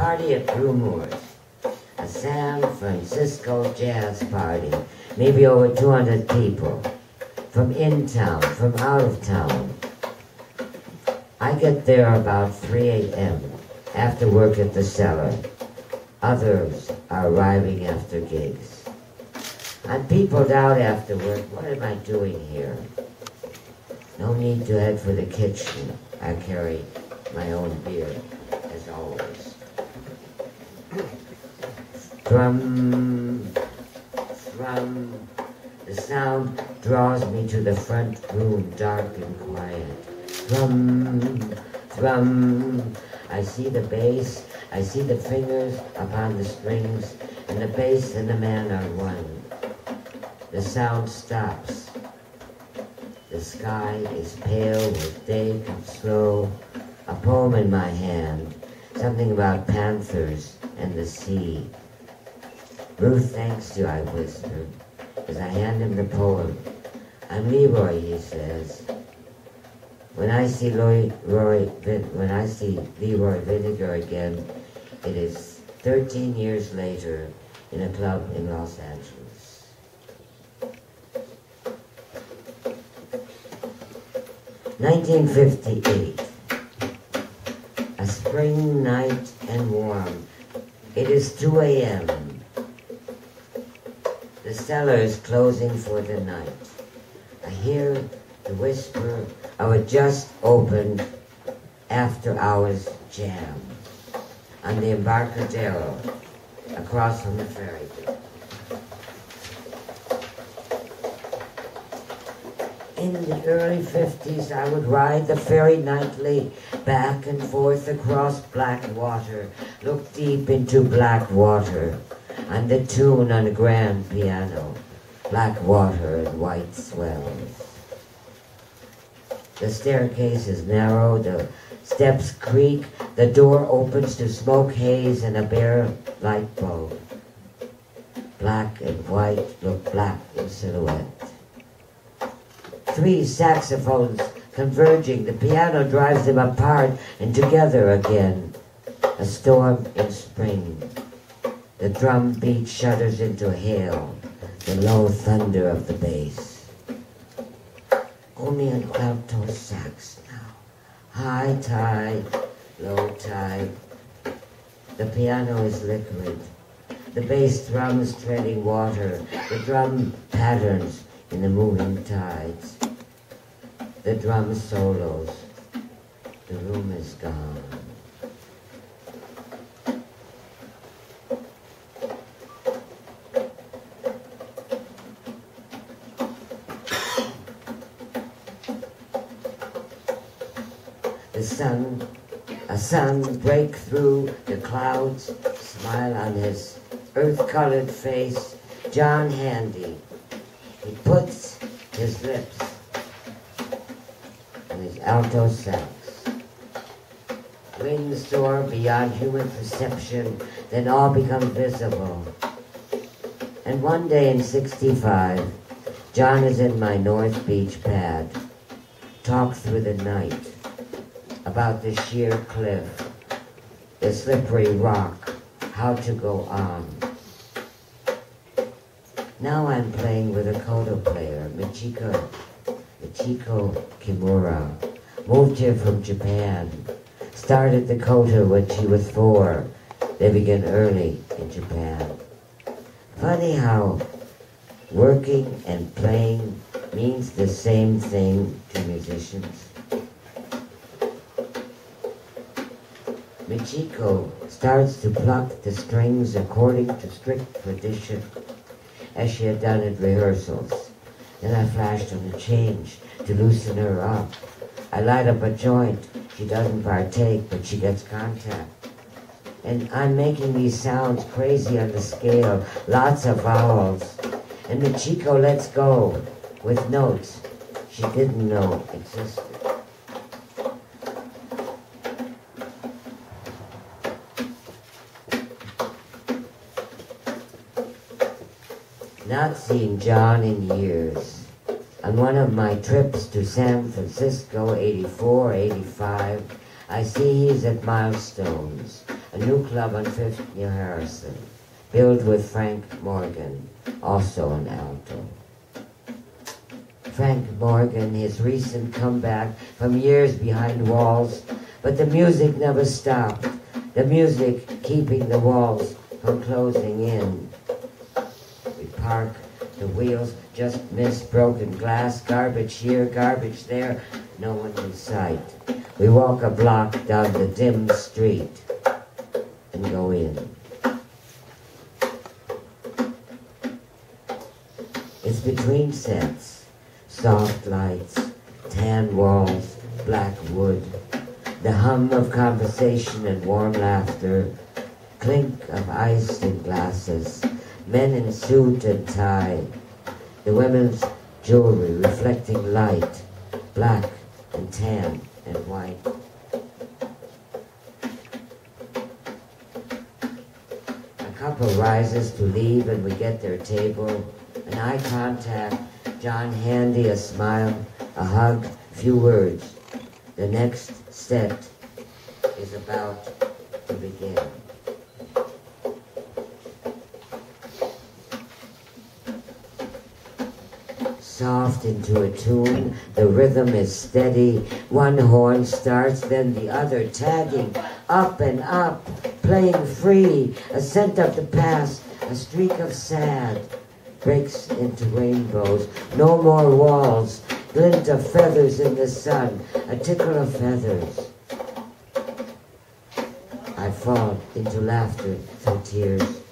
party at Brewmoor's, a San Francisco jazz party, maybe over 200 people, from in town, from out of town. I get there about 3 a.m. after work at the cellar. Others are arriving after gigs. I'm peopled out after work. What am I doing here? No need to head for the kitchen. I carry my own beer, as always. Thrum, thrum. The sound draws me to the front room, dark and quiet. Thrum, thrum. I see the bass, I see the fingers upon the strings, and the bass and the man are one. The sound stops. The sky is pale with day and slow. A poem in my hand, something about panthers and the sea. Ruth thanks you, I whispered, as I hand him the poem. I'm Leroy, he says. When I see Leroy Vinegar again, it is 13 years later in a club in Los Angeles. "1958. A spring night and warm. It is 2 a.m. The cellar is closing for the night. I hear the whisper of a just opened after-hours jam on the Embarcadero across from the ferry dock. In the early 50s, I would ride the ferry nightly back and forth across black water, look deep into black water, and the tune on a grand piano, black water and white swells. The staircase is narrow, the steps creak, the door opens to smoke haze and a bare light bulb. Black and white look black in silhouette. 3 saxophones converging, the piano drives them apart and together again. A storm in spring. The drum beat shudders into hail, the low thunder of the bass. Only an alto sax now. High tide, low tide. The piano is liquid. The bass drums treading water. The drum patterns in the moving tides. The drum solos. The room is gone. A sun break through the clouds, smile on his earth-colored face. John Handy, he puts his lips on his alto sax. Wings soar beyond human perception, then all become visible. And one day in 65, John is in my North Beach pad, talk through the night about the sheer cliff, the slippery rock, how to go on. Now I'm playing with a koto player, Michiko Kimura. Moved here from Japan. Started the koto when she was 4. They begin early in Japan. Funny how working and playing means the same thing to musicians. Michiko starts to pluck the strings according to strict tradition, as she had done at rehearsals. Then I flashed on a change to loosen her up. I light up a joint. She doesn't partake, but she gets contact. And I'm making these sounds crazy on the scale, lots of vowels. And Michiko lets go with notes she didn't know existed. Not seen John in years. On one of my trips to San Francisco, 84, 85, I see he's at Milestones, a new club on 5th near Harrison, billed with Frank Morgan, also an alto. Frank Morgan, his recent comeback from years behind walls, but the music never stopped, the music keeping the walls from closing in. We park, the wheels just miss broken glass, garbage here, garbage there, no one in sight. We walk a block down the dim street and go in. It's between sets, soft lights, tan walls, black wood, the hum of conversation and warm laughter, clink of ice in glasses, men in suit and tie, the women's jewelry reflecting light, black and tan and white. A couple rises to leave and we get their table, an eye contact, John Handy, a smile, a hug, few words. The next set is about to begin. Soft into a tune, the rhythm is steady. One horn starts, then the other tagging, up and up, playing free. A scent of the past, a streak of sad, breaks into rainbows. No more walls, glint of feathers in the sun, a tickle of feathers. I fall into laughter through tears.